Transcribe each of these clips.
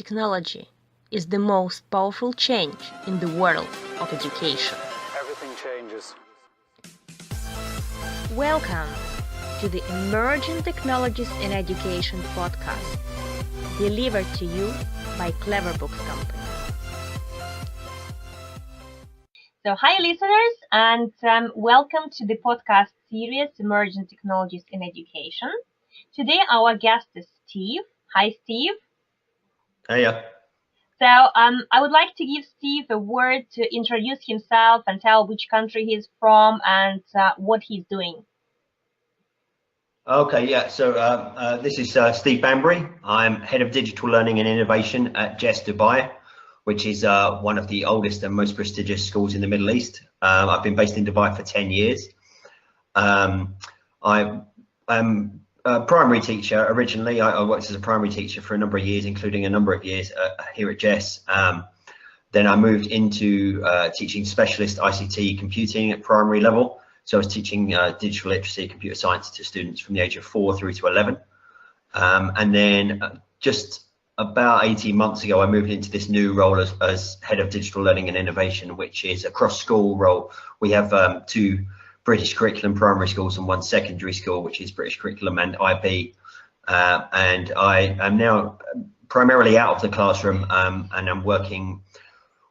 technology is the most powerful change in the world of education. Everything changes. Welcome to the Emerging Technologies in Education podcast, delivered to you by Clever Books Company. So, hi listeners, and welcome to the podcast series Emerging Technologies in Education. Today our guest is Steve. Hi, Steve. Hiya. So I would like to give Steve a word to introduce himself and tell which country he's from and what he's doing. Okay, yeah. So this is Steve Bambury. I'm Head of Digital Learning and Innovation at JESS Dubai, which is one of the oldest and most prestigious schools in the Middle East. I've been based in Dubai for 10 years. I'm a primary teacher originally. I worked as a primary teacher for a number of years, including a number of years here at JESS. Then I moved into teaching specialist ICT computing at primary level. So I was teaching digital literacy, computer science to students from the age of 4 through to 11. And then just about 18 months ago, I moved into this new role as Head of Digital Learning and Innovation, which is a cross-school role. We have two British curriculum primary schools and one secondary school, which is British curriculum and IB. And I am now primarily out of the classroom and I'm working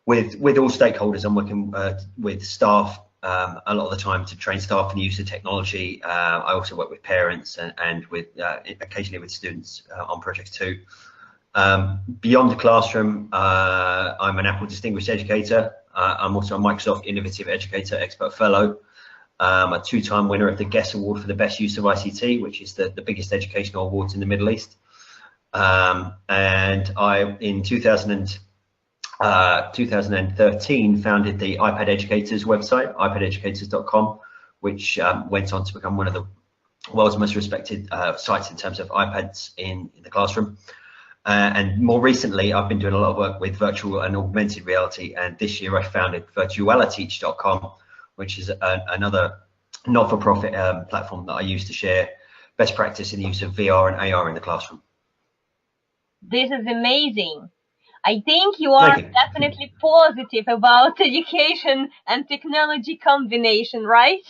with all stakeholders. I'm working with staff a lot of the time to train staff in the use of technology. I also work with parents and with occasionally with students on projects too. Beyond the classroom, I'm an Apple Distinguished Educator. I'm also a Microsoft Innovative Educator Expert Fellow. A two-time winner of the JESS Award for the best use of ICT, which is the biggest educational awards in the Middle East. And I, in 2013, founded the iPad Educators website, iPadeducators.com, which went on to become one of the world's most respected sites in terms of iPads in the classroom. And more recently, I've been doing a lot of work with virtual and augmented reality. And this year I founded virtualityteach.com, which is another not-for-profit platform that I use to share best practice in the use of VR and AR in the classroom. This is amazing. I think you are definitely positive about education and technology combination, right?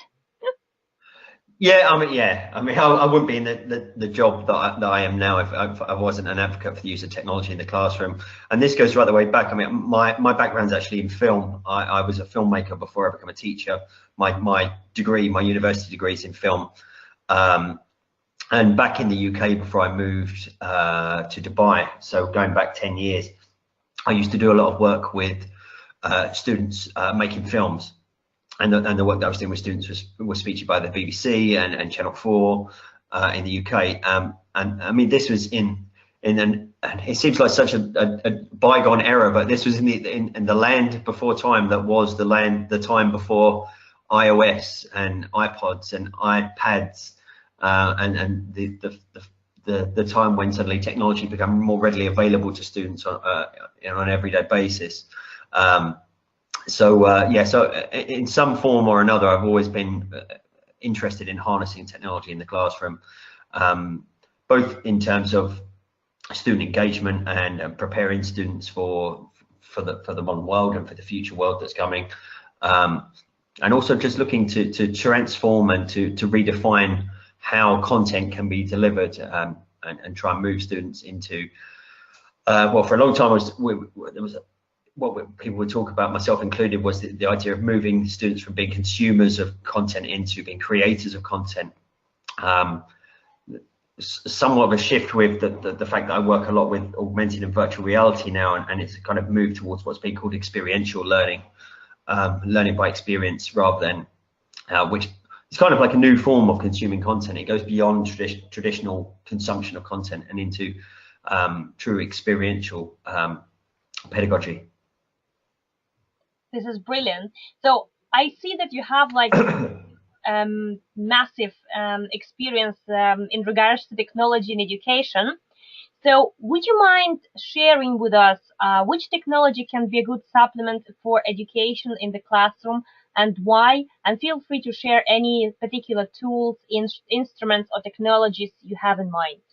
Yeah, I wouldn't be in the job that I am now if I wasn't an advocate for the use of technology in the classroom. And this goes right the way back. I mean, my background's actually in film. I was a filmmaker before I became a teacher. My university degree is in film. And back in the UK before I moved to Dubai, so going back 10 years, I used to do a lot of work with students making films. And the work that I was doing with students was featured by the BBC and Channel 4 in the UK. And I mean, this was and it seems like such a bygone era, but this was in the land before time that was the time before iOS and iPods and iPads, and the time when suddenly technology became more readily available to students on an everyday basis. So in some form or another, I've always been interested in harnessing technology in the classroom, both in terms of student engagement and preparing students for the modern world and for the future world that's coming, and also just looking to transform and to redefine how content can be delivered, and try and move students into for a long time what people would talk about, myself included, was the idea of moving students from being consumers of content into being creators of content. Somewhat of a shift with the fact that I work a lot with augmented and virtual reality now, and it's kind of moved towards what's being called experiential learning, learning by experience, rather than which is kind of like a new form of consuming content. It goes beyond traditional consumption of content and into true experiential pedagogy. This is brilliant. So I see that you have like massive experience in regards to technology and education. So would you mind sharing with us which technology can be a good supplement for education in the classroom and why? And feel free to share any particular tools, instruments or technologies you have in mind.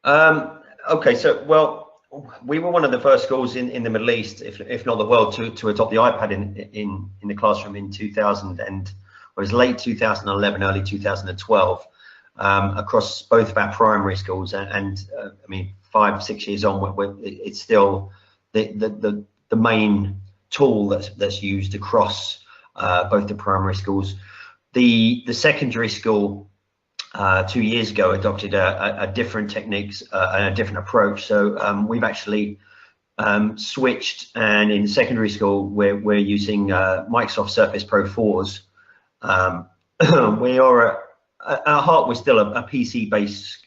Okay, so well, we were one of the first schools in the Middle East, if not the world, to adopt the iPad in the classroom in 2000 and it was late 2011, early 2012, across both of our primary schools, and I mean 5-6 years on, it's still the main tool that's used across both the primary schools. The secondary school 2 years ago adopted a different techniques and a different approach. So we've actually switched, and in secondary school we're using Microsoft Surface Pro 4s. We are at our heart, we're still a PC based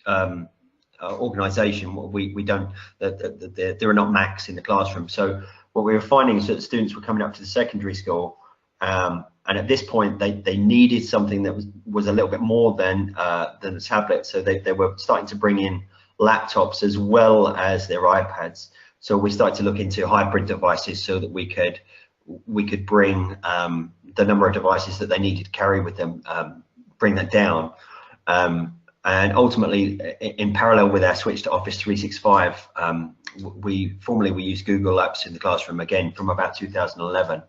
organization. We don't, there are not Macs in the classroom. So what we were finding is that the students were coming up to the secondary school, and at this point they needed something that was a little bit more than a tablet. So they were starting to bring in laptops as well as their iPads. So we started to look into hybrid devices so that we could bring the number of devices that they needed to carry with them, bring that down. And ultimately, in parallel with our switch to Office 365, we used Google Apps in the classroom again from about 2011.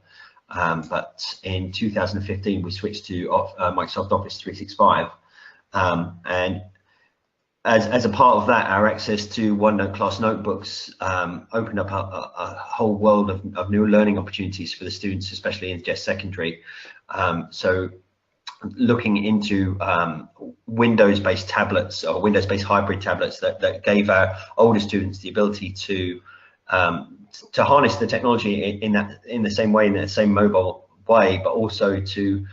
But in 2015, we switched to Microsoft Office 365. And as a part of that, our access to OneNote class notebooks opened up a whole world of new learning opportunities for the students, especially in JESS Secondary. So looking into Windows-based tablets or Windows-based hybrid tablets that gave our older students the ability to harness the technology in the same way, in the same mobile way, but also to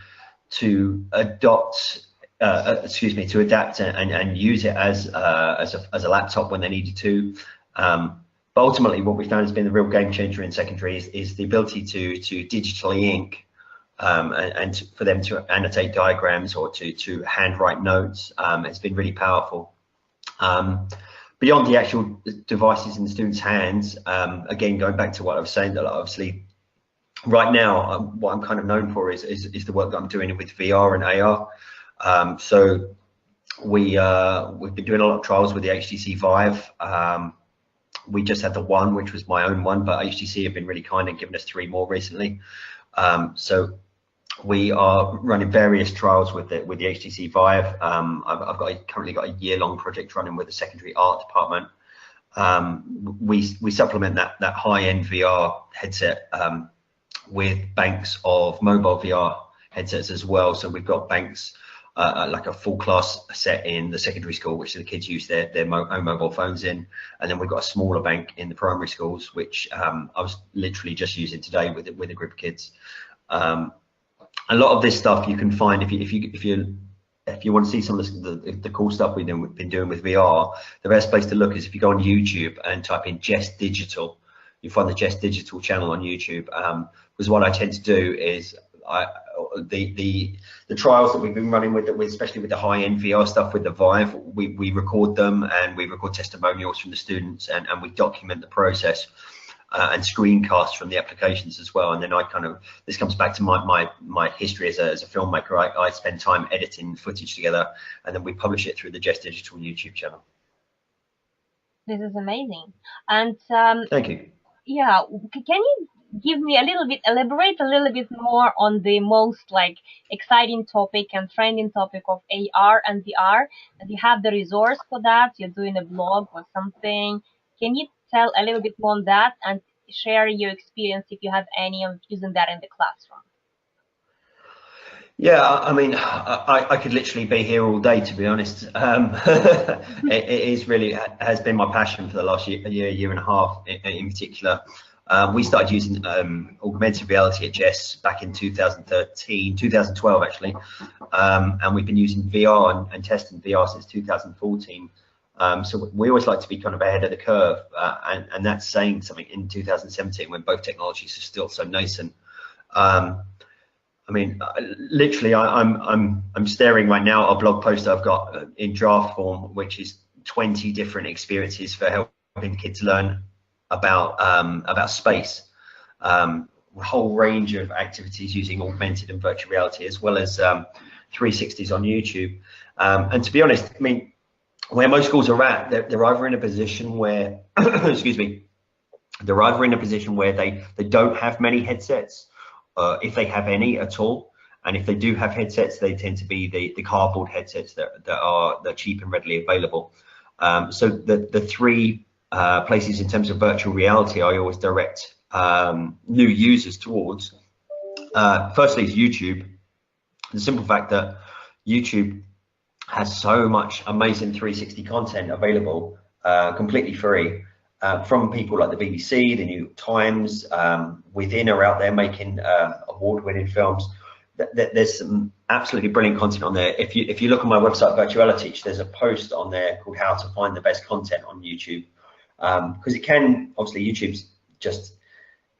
adapt and use it as a laptop when they needed to. But ultimately, what we found has been the real game changer in secondary is the ability to digitally ink and for them to annotate diagrams or to handwrite notes. It's been really powerful. Beyond the actual devices in the students' hands, again, going back to what I was saying, that obviously right now what I'm kind of known for is the work that I'm doing with VR and AR. So we've been doing a lot of trials with the HTC Vive. We just had the one, which was my own one, but HTC have been really kind and given us 3 more recently. So we are running various trials with the HTC Vive. I've currently got a year-long project running with the secondary art department. We supplement that high-end VR headset with banks of mobile VR headsets as well. So we've got banks like a full class set in the secondary school, which the kids use their own mobile phones in, and then we've got a smaller bank in the primary schools, which I was literally just using today with a group of kids. A lot of this stuff you can find if you want to see some of the cool stuff we've been doing with VR. The best place to look is if you go on YouTube and type in JESS Digital. You find the JESS Digital channel on YouTube. Because what I tend to do is the trials that we've been running with, especially with the high-end VR stuff with the Vive, we record them and we record testimonials from the students and we document the process. And screencasts from the applications as well. And then this comes back to my history as a filmmaker. I spend time editing footage together, and then we publish it through the JESS Digital YouTube channel. This is amazing. And thank you. Yeah, can you elaborate a little bit more on the most exciting topic and trending topic of AR and VR? And you have the resource for that. You're doing a blog or something. Can you tell a little bit more on that and share your experience, if you have any, of using that in the classroom? Yeah, I mean, I could literally be here all day, to be honest. It has been my passion for the last year and a half in particular. We started using augmented reality at JESS back in 2012 actually, and we've been using VR and testing VR since 2014. So we always like to be kind of ahead of the curve, and that's saying something in 2017 when both technologies are still so nascent. I mean, literally, I'm staring right now at a blog post I've got in draft form, which is 20 different experiences for helping kids learn about space. A whole range of activities using augmented and virtual reality, as well as 360s on YouTube. And to be honest, I mean, where most schools are at, they're either in a position where, excuse me, they're either in a position where they don't have many headsets, if they have any at all. And if they do have headsets, they tend to be the cardboard headsets that are cheap and readily available. So the three places in terms of virtual reality I always direct new users towards, firstly is YouTube. The simple fact that YouTube has so much amazing 360 content available, completely free, from people like the BBC, the New York Times, within or out there making award-winning films. There's some absolutely brilliant content on there. If you look on my website, Virtuality, there's a post on there called "How to Find the Best Content on YouTube," because it can, obviously, YouTube's just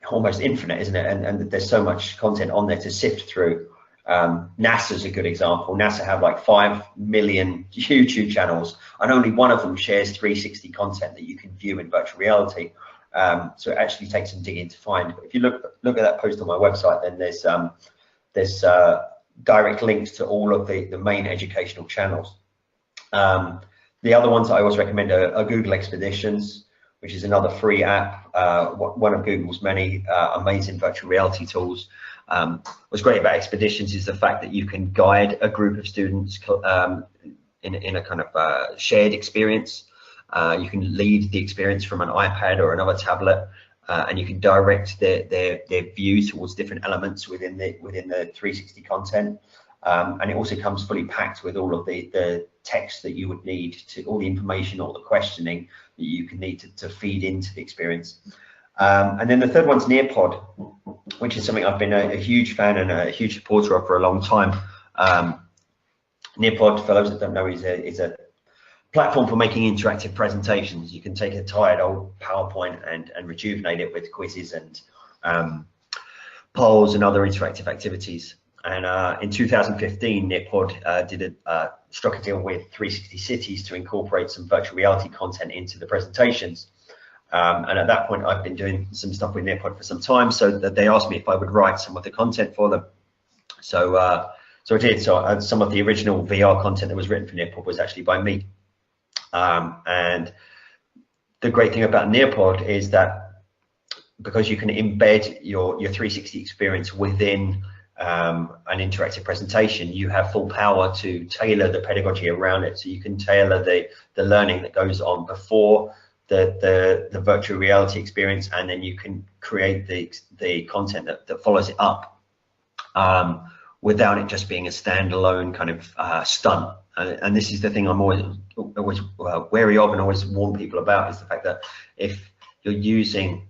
almost infinite, isn't it? And there's so much content on there to sift through. NASA's a good example. NASA have like 5 million YouTube channels, and only one of them shares 360 content that you can view in virtual reality. So it actually takes some digging to find. But if you look at that post on my website, then there's direct links to all of the main educational channels. The other ones I always recommend are Google Expeditions, which is another free app, one of Google's many amazing virtual reality tools. What's great about Expeditions is the fact that you can guide a group of students in a kind of shared experience. You can lead the experience from an iPad or another tablet, and you can direct their view towards different elements within the 360 content. And it also comes fully packed with all of the text that you would need, to all the information, all the questioning that you can need to feed into the experience. And then the third one's Nearpod, which is something I've been a huge fan and a huge supporter of for a long time. Nearpod, for those that don't know, is a platform for making interactive presentations. You can take a tired old PowerPoint and rejuvenate it with quizzes and polls and other interactive activities. And in 2015, Nearpod struck a deal with 360 Cities to incorporate some virtual reality content into the presentations. And at that point, I've been doing some stuff with Nearpod for some time, so that they asked me if I would write some of the content for them. So I did. So some of the original VR content that was written for Nearpod was actually by me. And the great thing about Nearpod is that because you can embed your 360 experience within an interactive presentation, you have full power to tailor the pedagogy around it. So you can tailor the learning that goes on before the virtual reality experience, and then you can create the content that follows it up, without it just being a standalone kind of stunt. And this is the thing I'm always wary of and always warn people about, is the fact that if you're using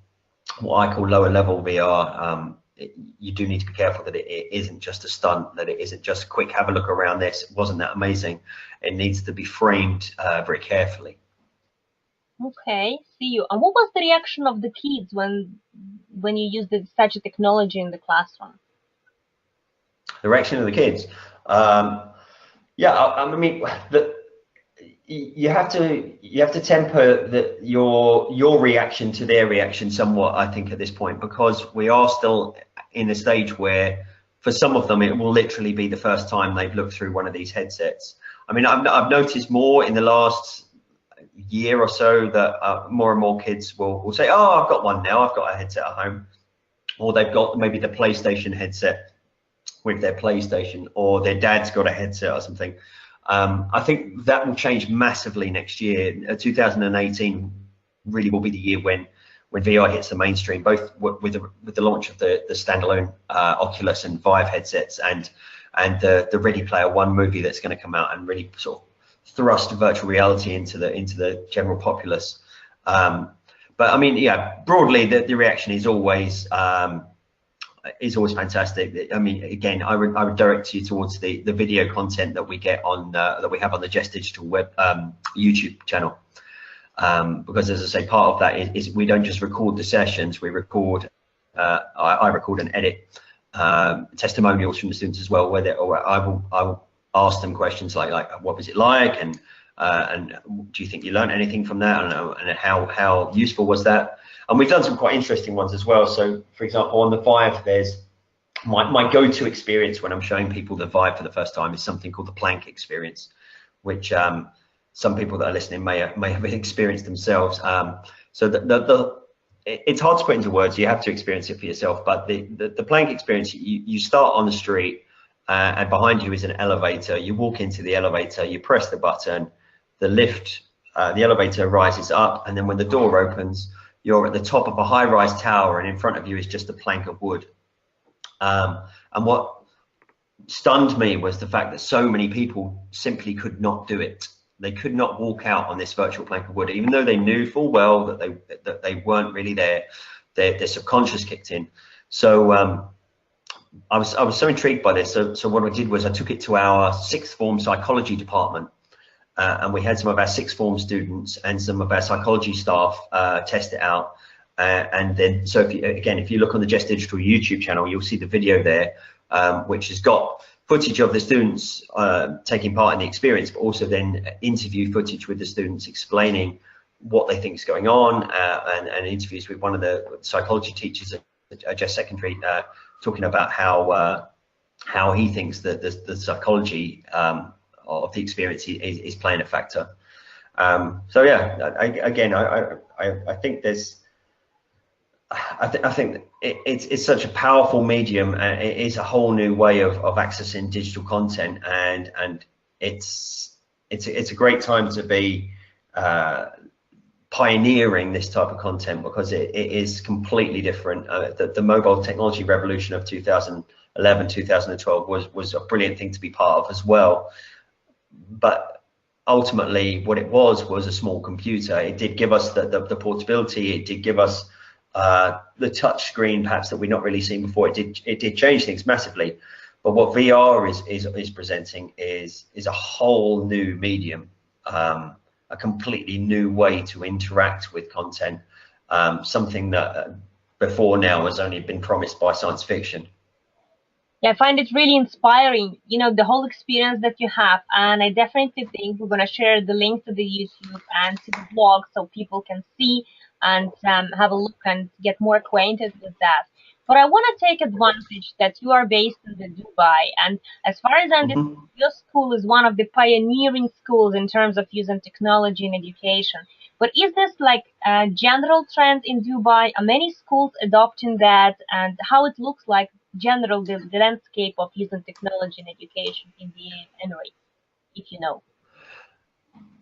what I call lower level VR, you do need to be careful that it isn't just a stunt, that it isn't just a quick have a look around this, wasn't that amazing. It needs to be framed very carefully. Okay, see you. And what was the reaction of the kids when you used such a technology in the classroom? The reaction of the kids, yeah, I mean, you have to temper your reaction to their reaction somewhat, I think, at this point, because we are still in a stage where for some of them it will literally be the first time they've looked through one of these headsets. I mean, I've noticed more in the last year or so that more and more kids will say, oh, I've got one now, I've got a headset at home, or they've got maybe the PlayStation headset with their PlayStation, or their dad's got a headset or something. I think that will change massively next year. 2018 really will be the year when VR hits the mainstream, both with the launch of the standalone Oculus and Vive headsets, and the Ready Player One movie that's going to come out and really sort of thrust virtual reality into the general populace. But I mean, yeah, broadly the reaction is always fantastic. I mean, again, I would direct you towards the video content that we get on that we have on the JESS Digital web YouTube channel, because, as I say, part of that is we don't just record the sessions, we record I record and edit testimonials from the students as well, where I will ask them questions like what was it like, and do you think you learned anything from that, and how useful was that. And we've done some quite interesting ones as well. So, for example, on the Vive, there's my go-to experience when I'm showing people the Vive for the first time is something called the plank experience, which some people that are listening may have experienced themselves. So it's hard to put into words. You have to experience it for yourself. But the plank experience, you start on the street, and behind you is an elevator. You walk into the elevator, you press the button, the elevator rises up, and then when the door opens, you're at the top of a high-rise tower, and in front of you is just a plank of wood. And what stunned me was the fact that so many people simply could not do it. They could not walk out on this virtual plank of wood, even though they knew full well that they weren't really there. Their subconscious kicked in. So I was so intrigued by this. So what I did was I took it to our sixth form psychology department, and we had some of our sixth form students and some of our psychology staff test it out. And then, so if you look on the JESS Digital YouTube channel, you'll see the video there, which has got footage of the students taking part in the experience, but also then interview footage with the students explaining what they think is going on, and interviews with one of the psychology teachers at JESS Secondary, talking about how he thinks that the psychology of the experience is playing a factor. So yeah, I think there's. I think it's such a powerful medium, and it is a whole new way of accessing digital content, and it's a great time to be pioneering this type of content, because it is completely different. The mobile technology revolution of 2011, 2012 was a brilliant thing to be part of as well, but ultimately what it was a small computer. It did give us the portability. It did give us the touch screen perhaps that we've not really seen before. It did change things massively, but what VR is presenting is a whole new medium, a completely new way to interact with content, something that before now has only been promised by science fiction. Yeah, I find it really inspiring, the whole experience that you have. And I definitely think we're going to share the link to the YouTube and to the blog so people can see and have a look and get more acquainted with that. But I want to take advantage that you are based in the Dubai. And as far as I understand, your school is one of the pioneering schools in terms of using technology in education. But is this like a general trend in Dubai? Are many schools adopting that? And how it looks like general the landscape of using technology in education in the Emirates, if you know?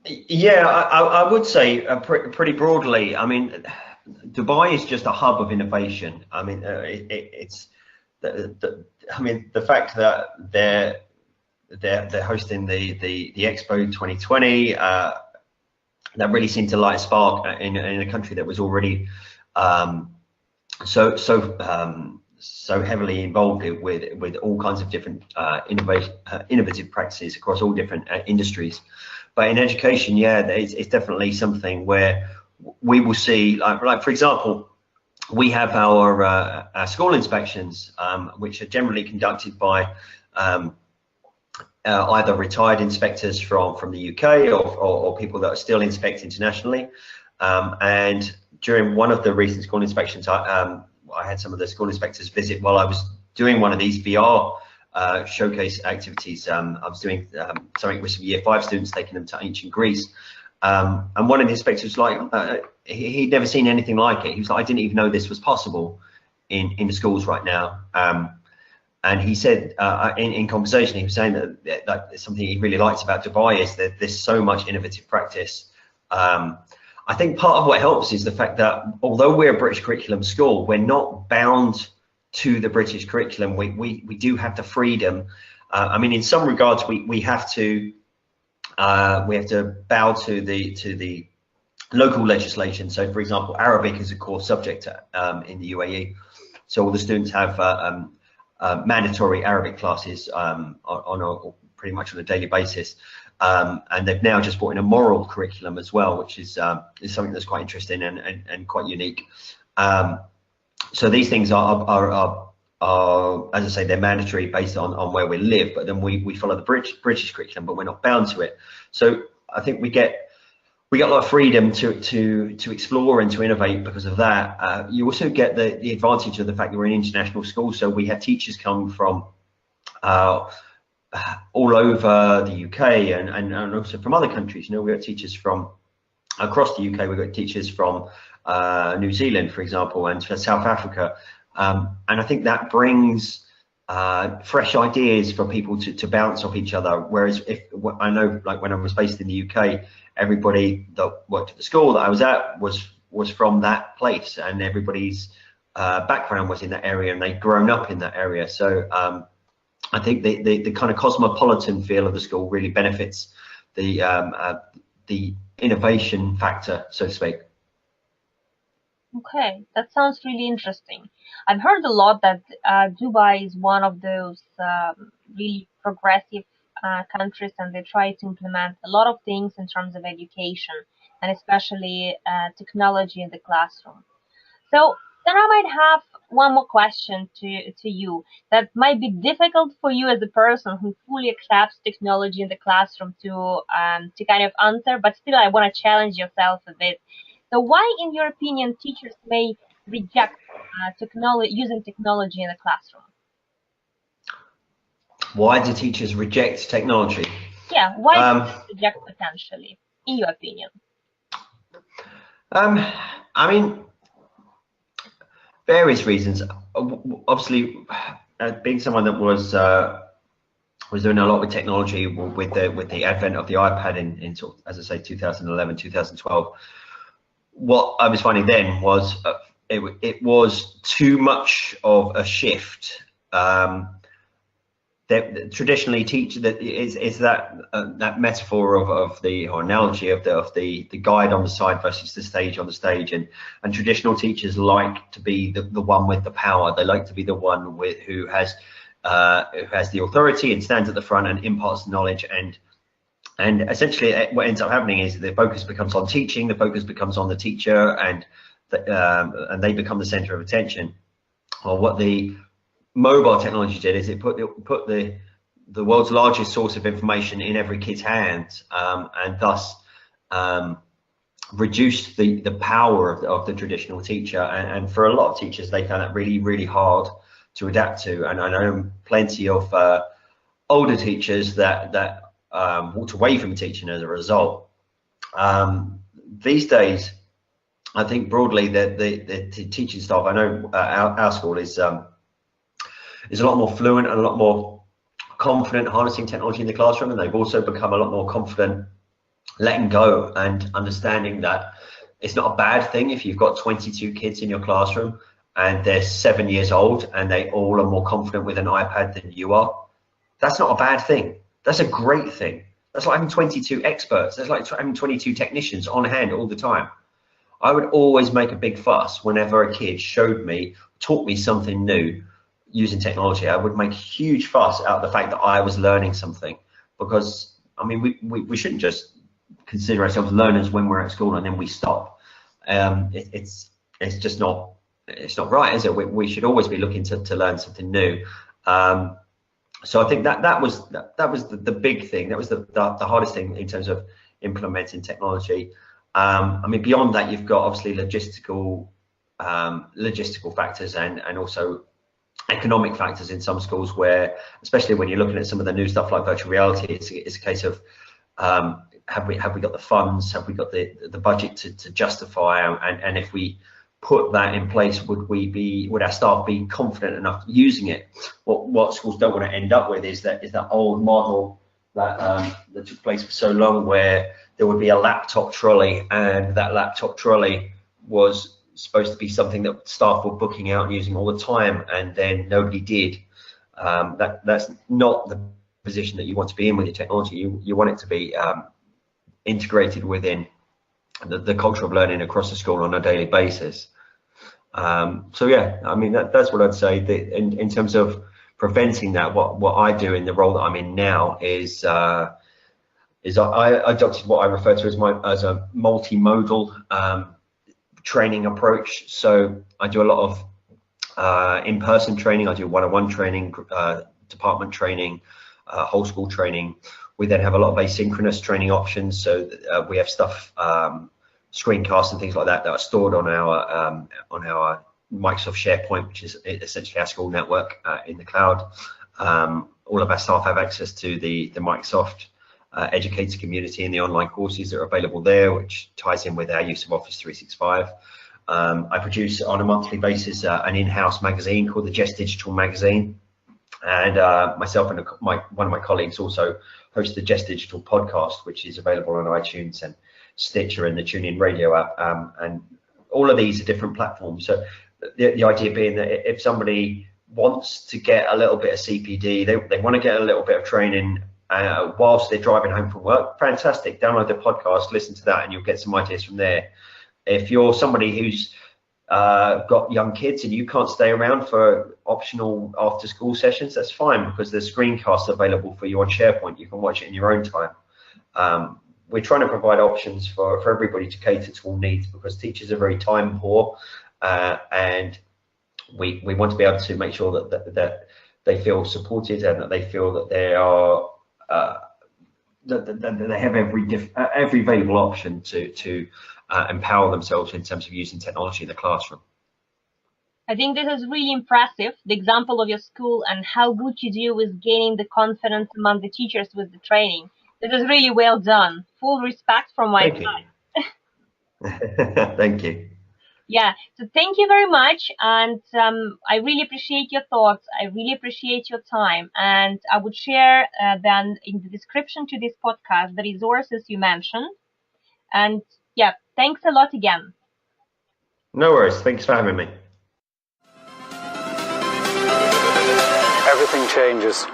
Yeah, I would say pretty broadly. I mean, Dubai is just a hub of innovation. I mean, it's the fact that they're hosting the Expo 2020. That really seemed to light a spark in a country that was already so heavily involved with all kinds of different innovative practices across all different industries. But in education, yeah, it's definitely something where we will see, like for example, we have our school inspections, which are generally conducted by either retired inspectors from the UK or people that are still inspect internationally. And during one of the recent school inspections, I had some of the school inspectors visit while I was doing one of these VR showcase activities. I was doing something with some Year 5 students, taking them to ancient Greece. And one of the inspectors was like, he'd never seen anything like it. He was like, I didn't even know this was possible in the schools right now. And he said in conversation, he was saying that something he really likes about Dubai is that there's so much innovative practice. I think part of what helps is the fact that although we're a British curriculum school, we're not bound to the British curriculum. We do have the freedom. I mean, in some regards, we have to bow to the local legislation. So, for example, Arabic is a core subject in the UAE. So all the students have mandatory Arabic classes pretty much on a daily basis. And they've now just brought in a moral curriculum as well, which is something that's quite interesting and quite unique. So these things are, as I say, they're mandatory based on where we live, but then we follow the British curriculum, but we're not bound to it. So I think we get a lot of freedom to explore and to innovate because of that. You also get the advantage of the fact that we're an international school, so we have teachers come from all over the UK and also from other countries. You know, we got teachers from across the UK. We've got teachers from New Zealand, for example, and South Africa. And I think that brings fresh ideas for people to bounce off each other. Whereas if I know, like when I was based in the UK, everybody that worked at the school that I was at was from that place, and everybody's background was in that area, and they'd grown up in that area. So I think the kind of cosmopolitan feel of the school really benefits the innovation factor, so to speak. Okay, that sounds really interesting. I've heard a lot that Dubai is one of those really progressive countries, and they try to implement a lot of things in terms of education and especially technology in the classroom. So then I might have one more question to you that might be difficult for you as a person who fully accepts technology in the classroom to kind of answer, but still I want to challenge yourself a bit. So why, in your opinion, teachers may reject technology using technology in the classroom? Why do teachers reject technology? Yeah, why do they reject potentially, in your opinion? I mean, various reasons. Obviously, being someone that was doing a lot with technology with the advent of the iPad in sort of, as I say, 2011, 2012. What I was finding then was it was too much of a shift. That traditionally teach that is that metaphor of the or analogy of the guide on the side versus the stage on the stage, and traditional teachers like to be the one with the power. They like to be the one who has the authority and stands at the front and imparts knowledge, and essentially what ends up happening is the focus becomes on teaching, the focus becomes on the teacher, and they become the center of attention. Well, what the mobile technology did is it put the world's largest source of information in every kid's hands, and thus reduced the power of the traditional teacher. And for a lot of teachers, they found that really hard to adapt to. And I know plenty of older teachers that walked away from teaching as a result. These days, I think broadly the teaching staff, I know our school is a lot more fluent and a lot more confident harnessing technology in the classroom, and they've also become a lot more confident letting go and understanding that it's not a bad thing if you've got 22 kids in your classroom and they're 7 years old and they all are more confident with an iPad than you are. That's not a bad thing. That's a great thing. That's like having 22 experts. That's like having 22 technicians on hand all the time. I would always make a big fuss whenever a kid taught me something new using technology. I would make a huge fuss out of the fact that I was learning something, because I mean we shouldn't just consider ourselves learners when we're at school and then we stop. It's just not right, is it? We should always be looking to learn something new. So I think that was the big thing. That was the hardest thing in terms of implementing technology. I mean, beyond that, you've got obviously logistical factors and also economic factors in some schools, where, especially when you're looking at some of the new stuff like virtual reality, it's a case of have we got the funds, have we got the budget to justify, and if we put that in place, would our staff be confident enough using it? What schools don't want to end up with is that old model that took place for so long, where there would be a laptop trolley, and that laptop trolley was supposed to be something that staff were booking out and using all the time, and then nobody did. That's not the position that you want to be in with your technology. You want it to be integrated within the culture of learning across the school on a daily basis. So yeah, I mean that's what I'd say. In terms of preventing that, what I do in the role that I'm in now is I adopted what I refer to as a multimodal training approach. So I do a lot of in-person training. I do one-on-one training, department training, whole school training. We then have a lot of asynchronous training options. So we have stuff, screencasts and things like that are stored on our Microsoft SharePoint, which is essentially our school network in the cloud. All of our staff have access to the Microsoft educator community and the online courses that are available there, which ties in with our use of Office 365. I produce on a monthly basis an in-house magazine called the JESS Digital magazine, and myself and one of my colleagues also host the JESS Digital podcast, which is available on iTunes and Stitcher and the TuneIn Radio app, and all of these are different platforms. So the idea being that if somebody wants to get a little bit of CPD, they want to get a little bit of training whilst they're driving home from work, fantastic, download the podcast, listen to that, and you'll get some ideas from there. If you're somebody who's got young kids and you can't stay around for optional after school sessions, that's fine, because there's screencasts available for you on SharePoint. You can watch it in your own time. We're trying to provide options for everybody to cater to all needs, because teachers are very time poor, and we want to be able to make sure that they feel supported and that they feel that they are that they have every available option to empower themselves in terms of using technology in the classroom. I think this is really impressive, the example of your school and how good you do with gaining the confidence among the teachers with the training. This is really well done. Full respect from my side. Thank you. Yeah, so thank you very much, and I really appreciate your thoughts. I really appreciate your time, and I would share then in the description to this podcast the resources you mentioned. And yeah, thanks a lot again. No worries. Thanks for having me. Everything changes.